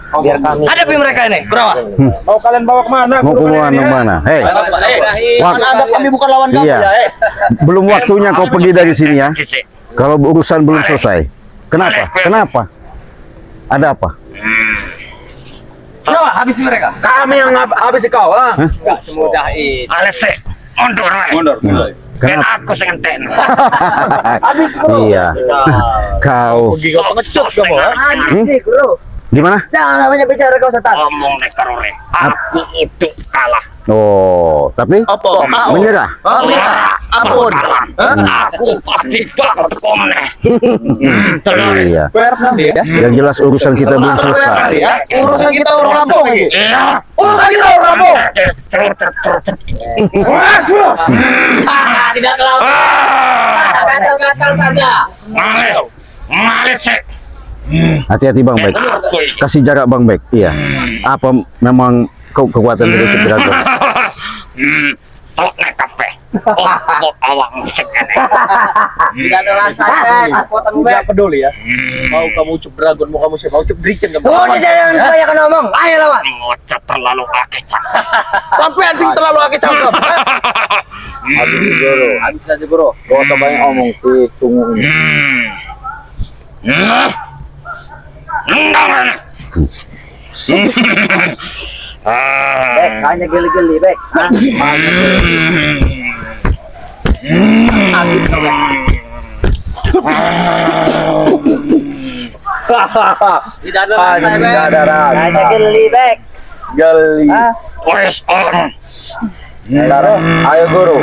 Hadapi mereka ini, bro. Mau kalian bawa kemana? Mau kemana? Hei, ada kami bukan lawan kamu iya. ya. Belum waktunya kau pergi dari sini ya. Kalau urusan belum selesai. Kenapa? Kenapa? Ada apa? Kenapa habisi mereka? Kami yang habis kau lah. Enggak semudah itu. Alese, mundur. Dan aku sengenten. Iya. Kau. Pengecut kamu. Gimana? Jangan banyak bicara kau setan. Ngomong nekarore. Aku itu kalah. Oh, tapi menyerah. Ampun. Aku pasti bakal komne. Iya. Ya. Yang jelas urusan kita belum selesai. Urusan kita orang kampung lagi. Urusan kita orang kampung. Tidak kelawan. Gatal saja. Malih sih. Hati-hati Bang Bek. Kasih jarak Bang Bek. Iya. Apa memang kekuatan dari Ucup Dragon? Naik kafe. Awang musik ini. Tidak ada rasanya. Tidak peduli ya. Mau kamu Ucup Dragon, mau kamu siapa? Ucup Dragon kamu. Sudah jangan banyak ngomong. Ayo lawan. Ngocet terlalu akecak. Sampai sing terlalu akeh cakep. Habis aja bro. Gak usah banyak omong sih, cungu ini. Bek, hanya geli-geli, Bek. Habis kau Bek. Tidak ada rasa, Bek. Hanya geli, Bek. Geli. Wes on. Ayo guru.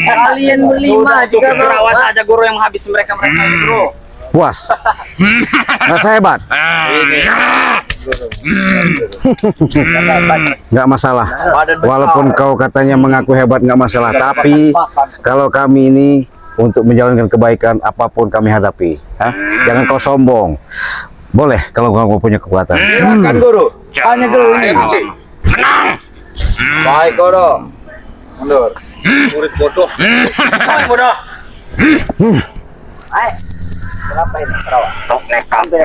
Kalian berlima juga Awas aja guru yang habis mereka bro. Puas. Rasa hebat. Nggak masalah. Walaupun kau katanya mengaku hebat nggak masalah. Tapi kalau kami ini untuk menjalankan kebaikan apapun kami hadapi. Jangan kau sombong. Boleh kalau kamu punya kekuatan. Silakan guru. Hanya guru ini. Menang. Baik guru. Mundur. Murid bodoh. Bodoh. Ayo. Berapa ini? Berapa? Sok naik kafe.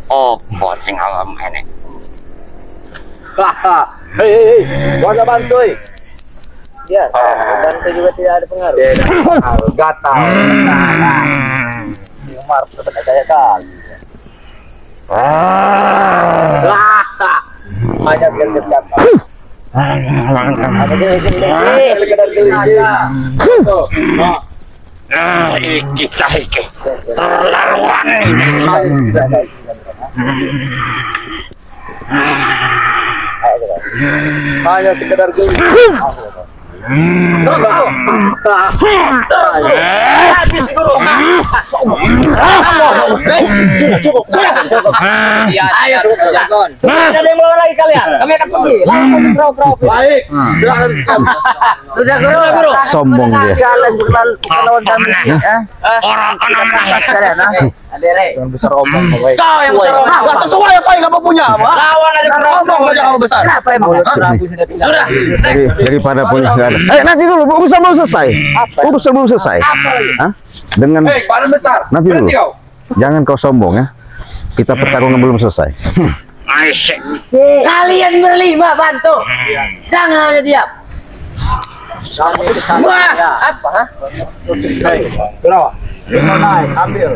Oh, bocing alam ini. Hei. Gua ada bantu. Ya, bantu juga tidak ada pengaruh. Gatal. Umar tetap kayak kali. Banyak gerget gatal. Ada Iki terlaluan ini. Hanya sekedar geli. Habis guru. Cukup. Ayo, Dragon. Ada yang mau lagi kalian? Kami akan pergi. Lawan. Baik. Sudah guru. Sombong dia. Kalian lawan kami. Orang Kalian, Jangan besar omong. Kau yang besar omong. Gak sesuai apa yang kamu punya, Pak. Lawan aja Omong saja kamu besar. Kenapa emang? Sudah. Daripada punya nggak ada. Nanti dulu urusan belum selesai. Urusan belum selesai. Dengan Badan besar. nanti dulu. Jangan kau sombong ya. Kita pertarungan belum selesai. Aisyah. Kalian berlima bantu. Jangan hanya diam. Wah, apa? Berapa? Naik, ambil.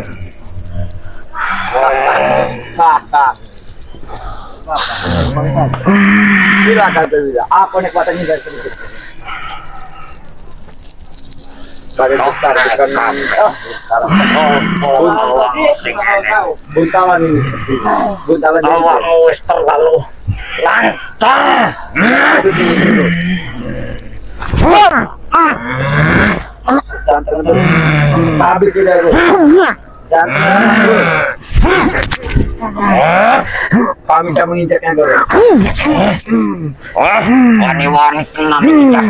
Silakan saja. Apa nikmatannya dari sedikit? Badan besar bukan buntalan ini. Buntalan ini. Awakmu wis terlalu lancar. Habis tidak bro. Kami bisa menginjaknya bro. Wani-wani tenang kita.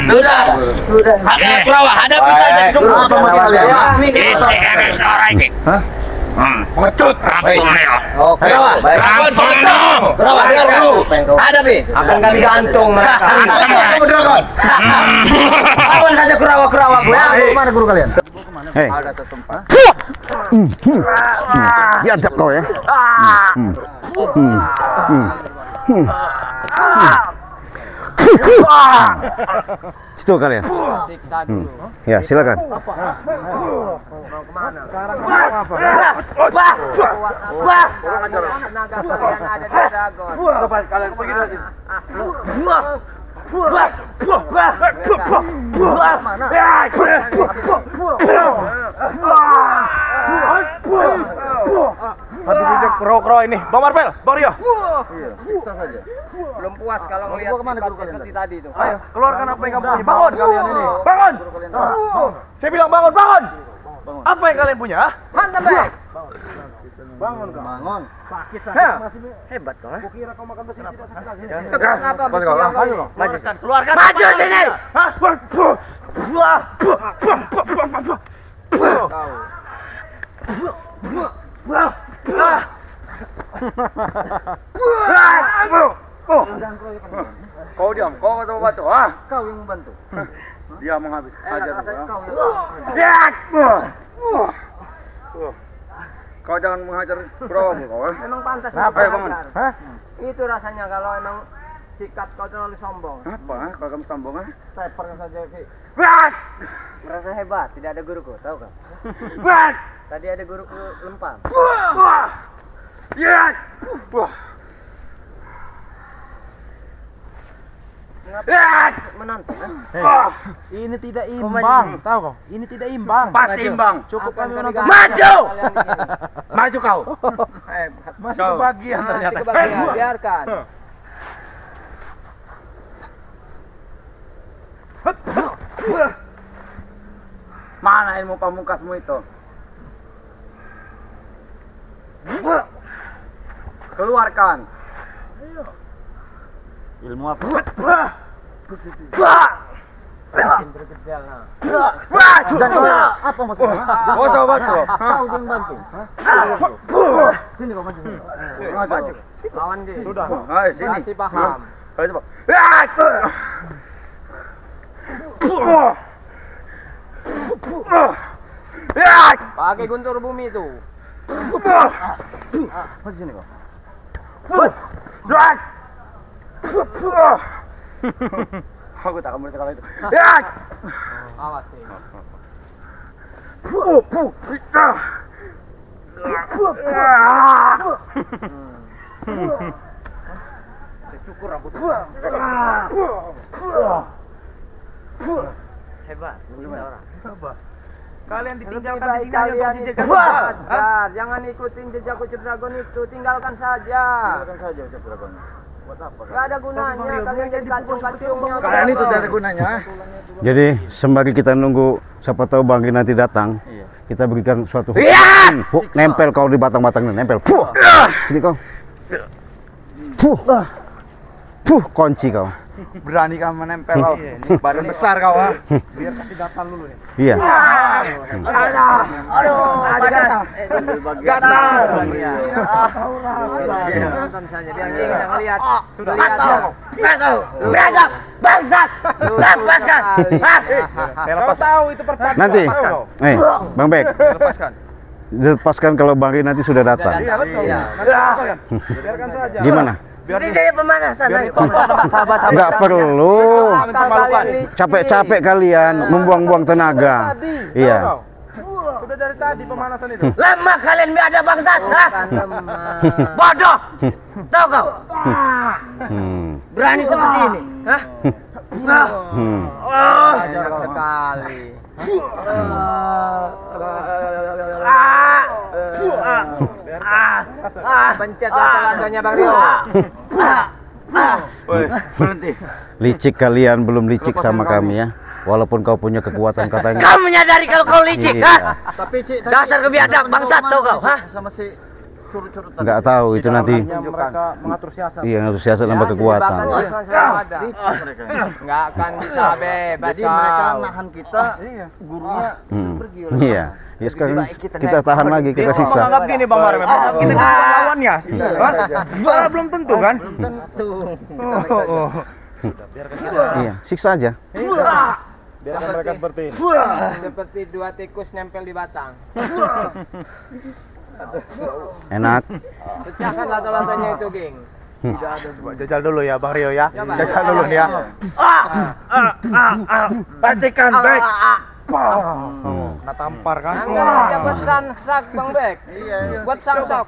Sudah. Ada Kurawa, hadapi saja. Pengecut rambutnya. Kurawa, Kurawa, dengar dulu. Hadapi, akan kami gantung mereka. Lawan saja Kurawa gue. Mana guru kalian? Hei. Diajak kau ya. Situ kalian. Ya, silakan. Habis itu kro ini. Bang Marvel, Bang Rio. Belum puas kalau melihat sikapnya seperti tadi itu. Ayo, keluarkan apa yang kamu punya. Bangun kalian ini. Bangun. Saya bilang bangun, bangun. Apa yang kalian punya? Mantap, Bek. Bangun kau. Bangun. Sakit masih Hebat kau. kira kau makan besi tidak sakit lagi. Sekarang apa besi yang kau ini? Maju, keluarkan. Maju sini. Hah? Kau diam, kau atau batu? Ah, Kau yang membantu. dia menghabis ajar. Kau jangan menghajar Kurawa kau. Memang pantas Ayo, untuk bangun. belajar. Itu rasanya kalau emang sikap kau terlalu sombong. Apa? Kalau kamu sombong ah? Peperkan saja, Ki. Merasa hebat, tidak ada guruku, tahu kau? Tadi ada guruku lempar. Menantang. Ini tidak imbang, tahu kau? Ini tidak imbang. Pasti imbang. Cukup Akan kami kami menonton. gantung Maju! kalian di sini. Maju kau. Masih kebagian Masih ternyata. kebagian, biarkan. Mana ilmu pamungkasmu itu? Keluarkan. Ilmu apa? Apa maksudnya? Kau sahabat kau. Kau yang bantu. Sini kau maju. Maju. Lawan dia. Sudah. Ayo sini. Masih paham. Ayo coba. Pakai guntur bumi itu. Maju sini kau. Aku tak akan bersekala itu. Awas sih. Cukur rambut. Hebat. Bisa orang. Kalian ditinggalkan Lebih di sini baik aja untuk kalian jejak sadar. Jangan ikutin jejak Ucup Dragon itu, tinggalkan saja. Tinggalkan saja Ucup Dragon. Buat apa? Gak ada gunanya, kalian jadi kacung-kacungnya. Kalian itu tidak ada gunanya. Jadi sembari kita nunggu siapa tahu Bang Ri nanti datang, kita berikan suatu hook, nempel kau di batang-batangnya, nempel. Sini kau. Kunci kau. Berani kamu menempel kau. Badan besar kau ah. Biar kasih gatal dulu nih. Iya. Aduh, panas. Gatal. Nonton saja, biar dia bisa ngeliat. Sudah. Beradab, bangsat. Lepaskan. Kau tahu itu perpaduan. Nanti, Bang Bek, Lepaskan. lepaskan kalau Bang Ri nanti sudah datang. Iya betul. Iya. Nanti lepaskan. Biarkan saja. Gimana? Ini pemanasan. Sahabat-sahabat. Nggak perlu. Mempermalukan. Capek-capek kalian, membuang-buang tenaga. Iya. Sudah dari tadi pemanasan itu. Lama kalian ada bangsat. Bukan lemah. Bodoh. Tahu kau? Berani seperti ini. Hah? Enak sekali. Pencet langsungnya Bang Rio. Woi, berhenti. Licik kalian, belum licik sama kami ya. Walaupun kau punya kekuatan katanya. Kamu menyadari kalau kau licik, Iya. ha? Dasar kebiadab bangsat tahu kau, ha? Sama si Nggak tahu itu nanti. Mereka mengatur siasat. Iya, ngatur siasat nambah kekuatan. Nggak akan bisa bebas. Jadi mereka nahan kita, gurunya pergi. Iya. Ya sekarang kita tahan lagi, kita sisa. Menganggap gini Bang Marem, kita kan lawannya. Belum tentu kan? Belum tentu. Iya, siksa aja. Biarkan mereka Seperti dua tikus nempel di batang. Enak. Pecahkan lato-latonya itu, geng. Jajal dulu ya Bang Rio ya. Coba. Jajal dulu nih ya. Pacikan back. Nah tampar kan. Angkat aja buat sang-sak Bang Bek. Buat sang-sak.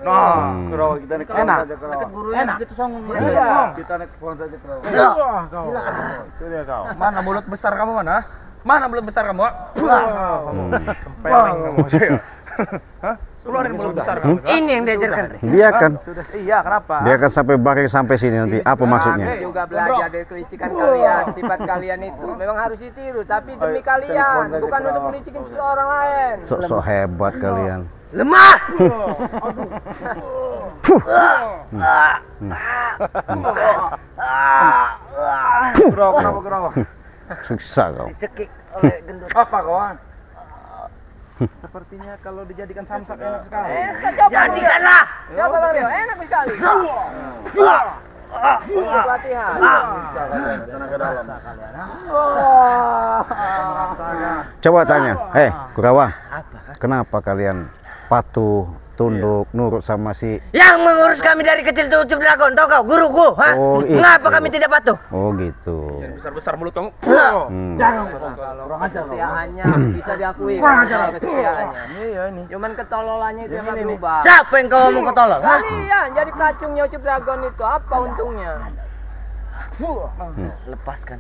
Nah, Kita naik enak. dekat gurunya begitu songong. Iya. Kita naik pohon saja kau. Itu dia kau. Mana mulut besar kamu mana? Mana mulut besar kamu? Tempeleng kamu sih. Hah? Keluarin mulut besar kamu. Ini yang diajarkan. Biarkan. Iya, kenapa? Biarkan sampai Bang sampai sini nanti. Apa maksudnya? Kami juga belajar dari kelicikan kalian. Sifat kalian itu memang harus ditiru, tapi demi kalian, bukan untuk melicikin seorang lain. Sok-sok hebat kalian. Lemah. Kenapa? Sukses kau. Dicekik oleh gendut. Apa kawan? Sepertinya kalau dijadikan samsak enak sekali. Jadikanlah. Coba Bang Rio, enak sekali. Latihan. Tenaga dalam. Coba tanya, Kurawa, kenapa kalian patuh, tunduk, nurut sama si? Yang mengurus kami dari kecil tuh Ucup Dragon, tau kau, guruku. Hah? Oh, itu. Mengapa kami tidak patuh? Oh gitu. Besar-besar mulut kamu. Kalau kesetiaannya bisa diakui. Kesetiaannya. Iya ini. Cuman ketololannya itu yang nggak berubah. Siapa yang kau ngomong ketolol? Hah? Kalian jadi kacungnya Ucup Dragon itu apa untungnya? Lepaskan,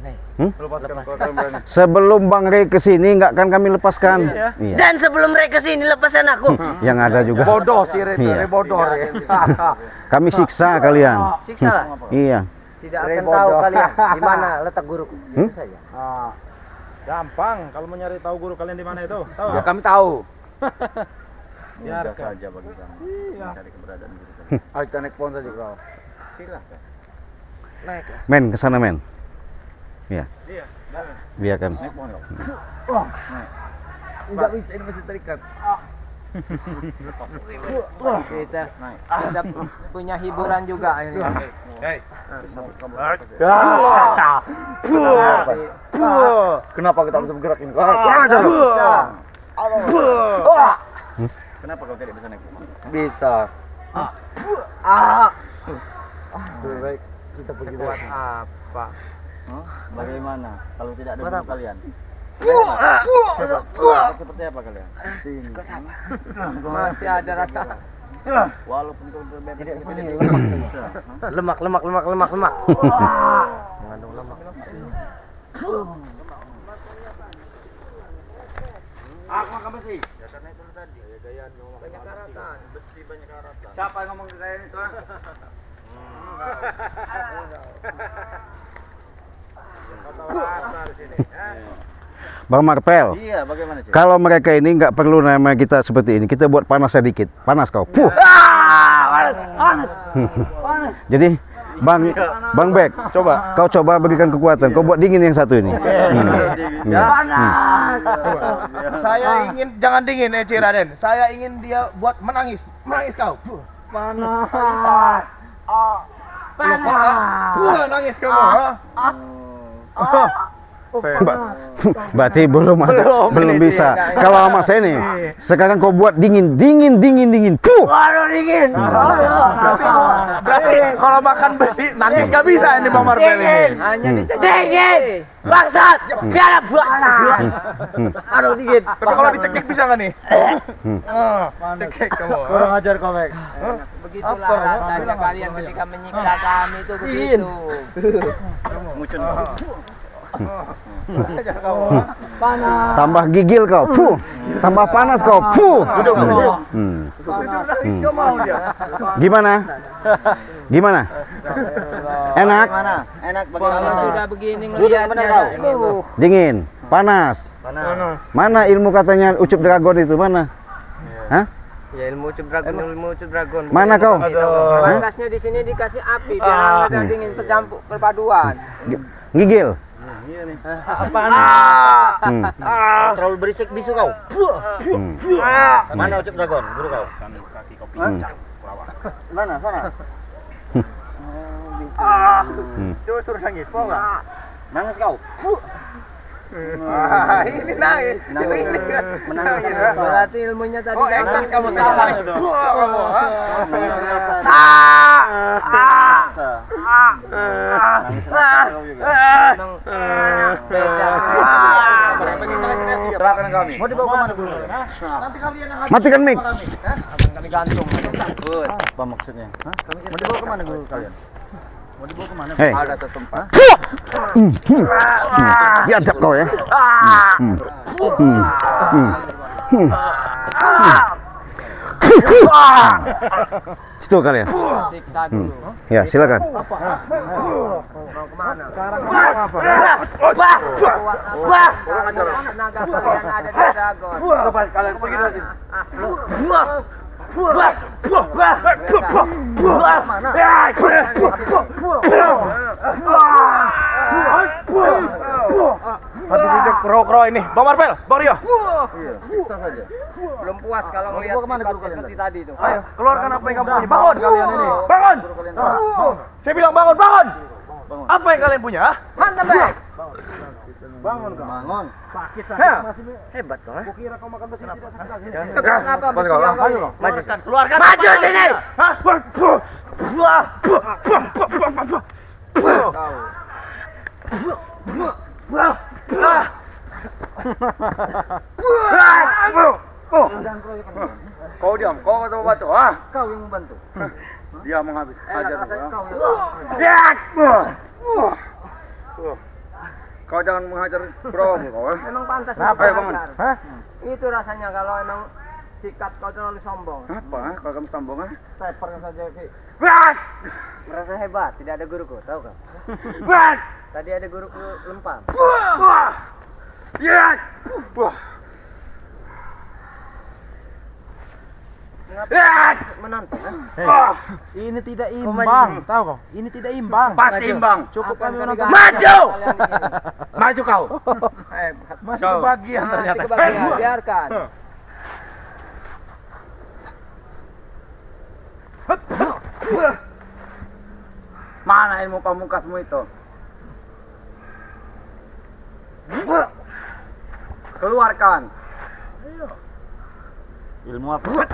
Sebelum Bang Rey kesini nggak akan kami lepaskan. Iya. Dan sebelum mereka sini lepasan aku. Yang ada juga. Bodoh sih, Iya. bodoh. Kami siksa kalian. Siksa lah. Iya. Tidak akan tahu kalian di mana letak guruku. Itu saja. Gampang kalau mau nyari tahu guru kalian di mana itu. Tahu? Ya kami tahu. Biarkan saja bagi kami mencari keberadaan guru kami. Ayo kita naik pohon saja kau. Silakan. Naiklah. Men, ke sana men. Iya. Biarkan. Naik pohon kau. Enggak bisa, ini masih terikat. Kita punya hiburan juga ini. Kenapa kita bisa bergerak ini? Kurang ajar. Kenapa kau tidak bisa naik pohon? Bisa. Baik, kita pergi Buat apa? Bagaimana kalau tidak ada guru kalian? Seperti apa kalian? Masih ada rasa. Walaupun kau berbebas Lemak. Mengandung lemak. Aku makan besi. Banyak karatan. Besi banyak karatan. Siapa yang ngomong ke kalian itu? Bang Marpel. Iya, bagaimana sih? Kalau mereka ini nggak perlu nama kita seperti ini, kita buat panas sedikit. Panas kau. Jadi Bang Bek, kau coba berikan kekuatan. Kau buat dingin yang satu ini. Saya ingin jangan dingin Raden. Saya ingin dia buat menangis. Menangis kau. Panas. Nangis kamu. Berarti belum bisa. Kalau sama saya nih, sekarang kau buat dingin. Waduh, dingin. Berarti kalau makan besi nangis nggak bisa ini Bang Marpel ini. Hanya bisa Dingin. Bangsat. Tiada buah. Aduh, dingin. Tapi kalau dicekik bisa nggak nih? Cekik kamu. Kurang ajar kau, Mek. begitulah rasanya kalian ketika menyiksa kami itu begitu. Mucun. Tambah gigil kau. Tambah panas kau. Gimana? Enak? Enak Kalau bagaimana? sudah begini ngelihatnya, Dingin? Panas? Mana ilmu katanya Ucup Dragon itu mana? Hah? Ya ilmu ucap dragon. Mana kau? Batasnya di sini dikasih api biar nggak dingin tercampur perpaduan. Gigil. Terlalu berisik bisu kau. Mana ucap dragon, guru kau? Mana sana? Coba suruh nangis, mau nggak? Nangis kau. Ini nangis. Ini kan menangis. Berarti ilmunya tadi. Oh, Exans kamu salah. Mau dibawa ke mana dulu? Matikan mic. Kami gantung. Apa maksudnya? Mau dibawa ke mana dulu kalian? Mau dibawa ke mana? Hei. Ada satu tempat. Diajak kau ya. Situ kalian. Siksa dulu. Ya, silakan. Mau kemana? Tenaga kalian ada di dragon. Lepas kalian pergi dari sini. Habis sejak kro ini. Bang Marvel, Bang Rio. Siksa saja. Belum puas kalau ngelihat sifat seperti tadi tuh. Ayo, keluarkan apa yang kamu punya. Bangun kalian ini. Bangun. Saya bilang bangun, bangun. Apa yang kalian punya? Mantap, Bang. Bangun. Hebat kau. Sekarang apa besi yang kau ini? Keluarkan. Maju sini. Kau diam, kau kata batu. Ah, Kau yang membantu. dia menghabis. Ajar Rasanya kau. kau. Kau jangan menghajar bro kau. Memang pantas Kenapa untuk ya, Bangun? dibakar. Itu rasanya kalau emang sikap kau terlalu sombong. Apa? Kalau kamu sombong ah? Tepernya saja Ki. Merasa hebat, tidak ada guruku, tahu kau? Tadi ada guruku lempar. Menantang. Ini tidak imbang, tahu kau? Ini tidak imbang. Pasti imbang. Cukup kami Akan menonton. maju. Kalian di sini. Maju kau. Masih kebagian ternyata. Masih kebagian, biarkan. Mana ilmu pamungkasmu itu? Keluarkan. Ilmu apa?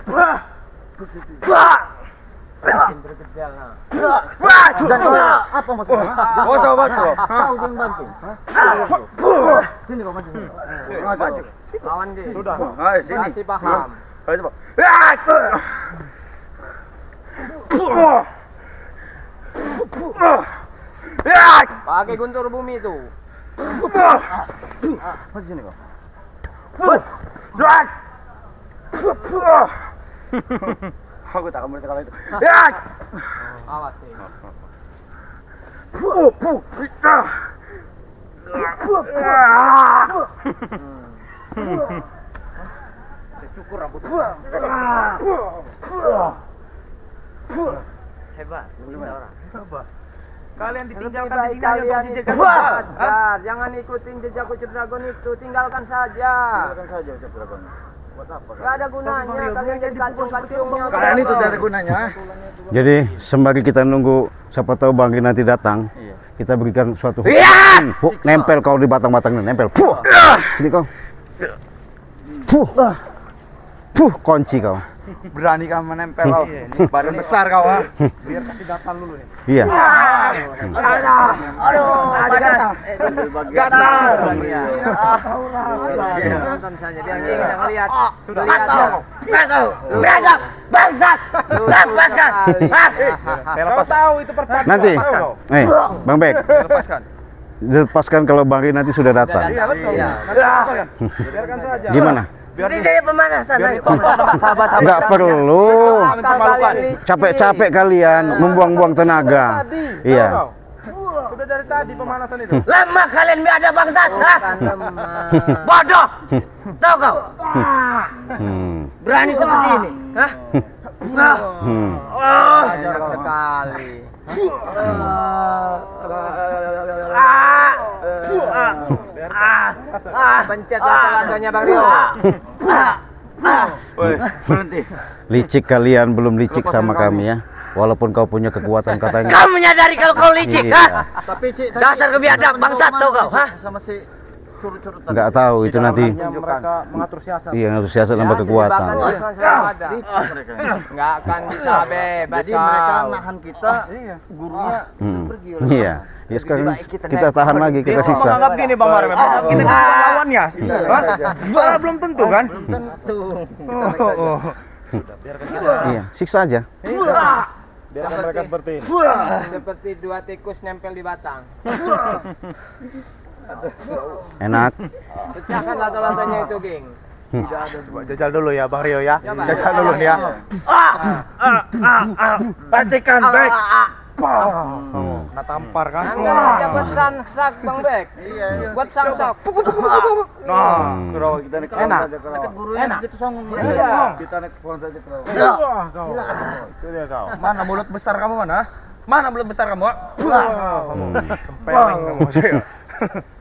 Bergedel, nah. Apa maksudnya? Kau sobat tuh. Kau yang bantu. Sini kau maju. Maju. Lawan dia. Sudah. Ayo sini. Kasih paham. Ayo coba. Pakai guntur bumi itu. Maju sini kau. Aku tak akan bersekala itu. Awas nih. Cukur rambut. Hebat, bisa orang. Kalian ditinggalkan di sini hanya Kalian untuk itu dijadikan tumbal. sadar, jangan ikutin jejak ucap dragon itu, tinggalkan saja. Tinggalkan saja ucap dragon. Buat apa? Gak ada gunanya, kalian jadi kacung-kacungnya. Kalian itu tidak ada gunanya. Jadi sembari kita nunggu siapa tahu Bang Ri nanti datang, kita berikan suatu hook, nempel kau di batang-batangnya, nempel. Sini kau. Kunci kau. Berani kamu menempel kau. Badan besar kau ah. Biar kasih gatal dulu ya. Iya. Aduh, ada Gatal. Nonton saja, biar dia nggak ngeliat. Sudah bangsat. Lepaskan. Kau tahu itu pertanyaan. Nanti, Bang Bek, Lepaskan. lepaskan kalau Bang Ri nanti sudah datang. Iya betul. Iya. Nanti lepaskan. Biarkan saja. Gimana? Ini saya pemanasan. Enggak perlu. Akal kalian licin. Capek-capek kalian membuang-buang tenaga. Iya. Udah dari tadi pemanasan itu. Lemah kalian biadab bangsat. Bukan lemah. Bodoh. Tahu kau? Berani seperti ini. Hah? Enak sekali. Pencet lato-latonya Bang Rio. Berhenti. Licik kalian, belum licik sama kami ya. Walaupun kau punya kekuatan katanya. Kau menyadari kalau kau licik, Iya. ha? Tapi Cik, Dasar kebiadab bangsat tahu kau, ha? sama si curut-curut tadi. Nggak tahu itu nanti. Mereka mengatur siasat. Iya, harus siasat nambah kekuatan. Bahkan selalu ada. Licik mereka. Nggak akan bisa bebas Jadi mereka kau. nahan kita, gurunya pergi oleh Iya. Ya sekarang kita tahan lagi, kita sisa. Menganggap gini Bang Marem, kita lawannya. Soalnya belum tentu kan? tentu. Iya, siksa aja. Biarkan mereka seperti ini. Seperti dua tikus nempel di batang. Enak. Pecahkan lato-latonya itu, Ging. Coba jajal dulu ya Bang Rio ya. Coba. Jajal dulu nih ya. Patikan back. Nah tampar kan. Angkat aja buat sang-sak Bang Bek. Buat sang-sak. Nah, Kerawa kita naik Enak. Dekat gurunya begitu songong. Iya. Kita naik pohon saja kerawa. itu dia kau. Mana mulut besar kamu mana? Mana mulut besar kamu? Kempeleng kamu saya.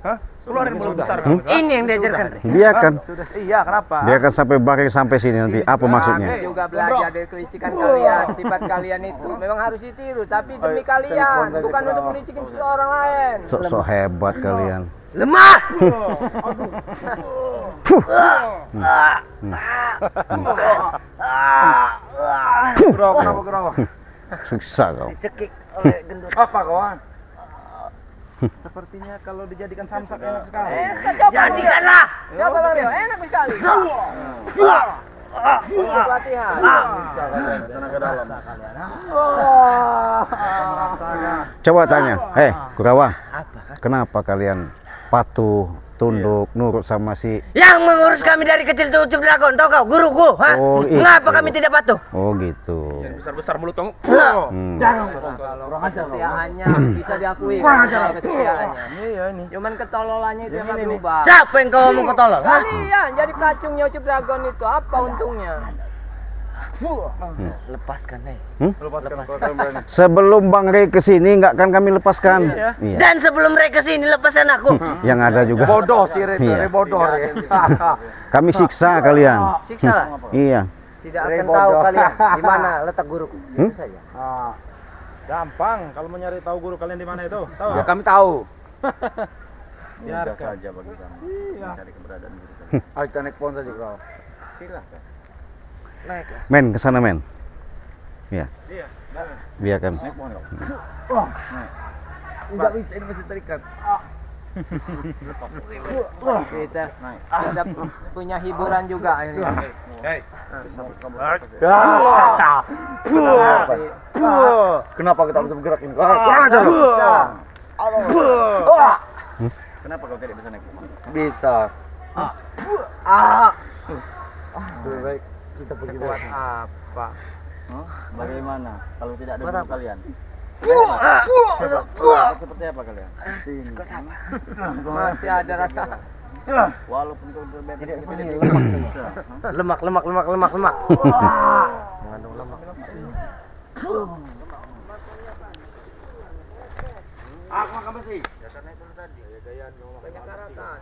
Hah? Keluarin mulut besar kamu. Ini yang diajarkan. Biarkan. Iya, kenapa? Biarkan sampai bangkai sampai sini nanti. Apa maksudnya? Juga belajar dari kelicikan kalian. Sifat kalian itu memang harus ditiru, tapi demi kalian, bukan untuk melicikin seorang lain. Sok-sok hebat kalian. Lemah. Kenapa? Susah kau. Cekik oleh gendut. Apa kawan? Sepertinya kalau dijadikan samsak enak sekali. Jadikanlah. Coba Bang Rio, enak sekali. Untuk latihan. Tenaga dalam. Coba tanya, Kurawa, kenapa kalian patuh, tunduk, nurut sama si? Yang mengurus kami dari kecil tuh Ucup Dragon, tahu kau? Guruku, ha? Oh, itu. Mengapa kami tidak patuh? Oh gitu. Besar-besar mulut kamu. Kalau kesetiaannya bisa diakui. Kalau kesetiaannya. Iya ini. Cuman ketololannya itu yang nggak berubah. Siapa yang kau ngomong ketolol? Ha? Kalian jadi kacungnya Ucup Dragon itu apa untungnya? Lepaskan, nih. Sebelum Bang Rey kesini nggak akan kami lepaskan. Iya. Dan sebelum mereka sini lepasan aku. Yang ada juga. Bodoh sih, Iya. bodoh. Kami siksa kalian. Siksa lah. Iya. Tidak akan tahu kalian di mana letak guruku. Itu saja. Gampang kalau mau nyari tahu guru kalian di mana itu. Tahu? Ya kami tahu. Biar Mudah saja bagi kami mencari keberadaan guru kami. Ayo kita naik pohon saja kerawa. Silakan. Naiklah. Men, kesana men. Iya. Biarkan. Naik pohon kau. Enggak bisa, ini masih terikat. Kita punya hiburan juga akhirnya. Kenapa kita bisa bergerak ini? Kurang ajar. Kenapa kau tidak bisa naik pohon? Bisa. Lebih baik kita pergi Buat dulu. apa? Bagaimana kalau tidak ada guru kalian? Seperti apa kalian? Masih ada rasa. Walaupun kau berbeda Lemak. Mengandung lemak. Banyak karatan.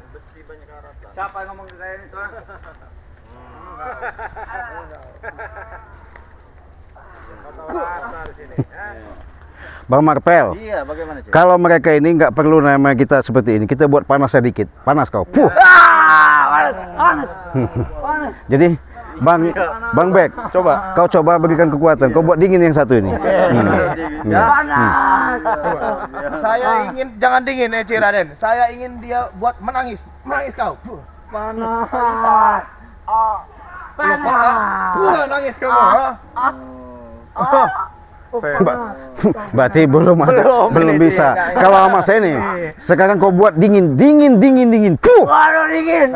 Siapa yang ngomong kekayaan itu? Bang Marpel. Iya, bagaimana sih? Kalau mereka ini nggak perlu nama kita seperti ini, kita buat panas sedikit. Panas kau. Puh. Jadi Bang Bek, kau coba berikan kekuatan. Kau buat dingin yang satu ini. Saya ingin jangan dingin Cik Raden. Saya ingin dia buat menangis. Menangis kau. Panas. Panas. Nangis kamu. Berarti belum bisa. Kalau sama saya nih, sekarang kau buat dingin. Puh. Waduh dingin.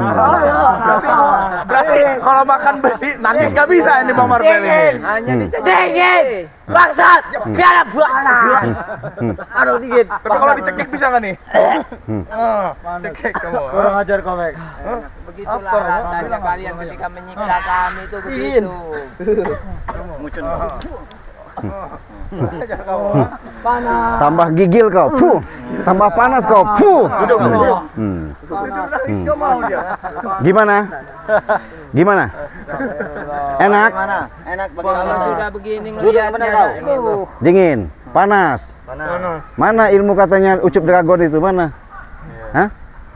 Berarti kalau makan besi nangis nggak bisa ini Bang Marvel ini. Hanya bisa Dingin. Bangsat. Tiada buana. Aduh dingin. Tapi kalau dicekik bisa nggak nih? Cekik kamu. Kurang ajar kau, Mek. begitulah rasanya kalian ketika menyiksa kami itu begitu. Tambah gigil kau. Puh. Tambah panas kau. Puh. Gimana? Enak? Enak Kalau sudah begini ngelihatnya, Dingin? Panas? Mana ilmu katanya ucup dragon itu mana? Hah?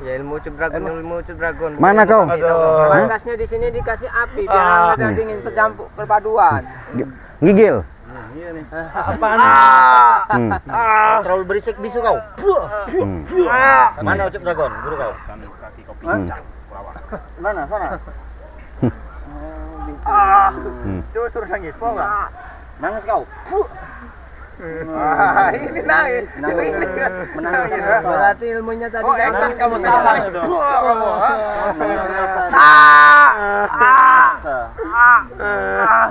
Ya ilmu ucup dragon. Mana kau? Pantasnya di sini dikasih api biar ada dingin bercampur perpaduan. Gigil? Terlalu berisik bisu kau. Mana ucup dragon? Guru kau. Mana sana? Coba suruh nangis, mau nggak? Nangis kau. Ini nangis. Ini menangis. Berarti ilmunya tadi. Oh, action kamu salah. Kamu.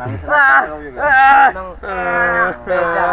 Nangis kau juga. Memang beda.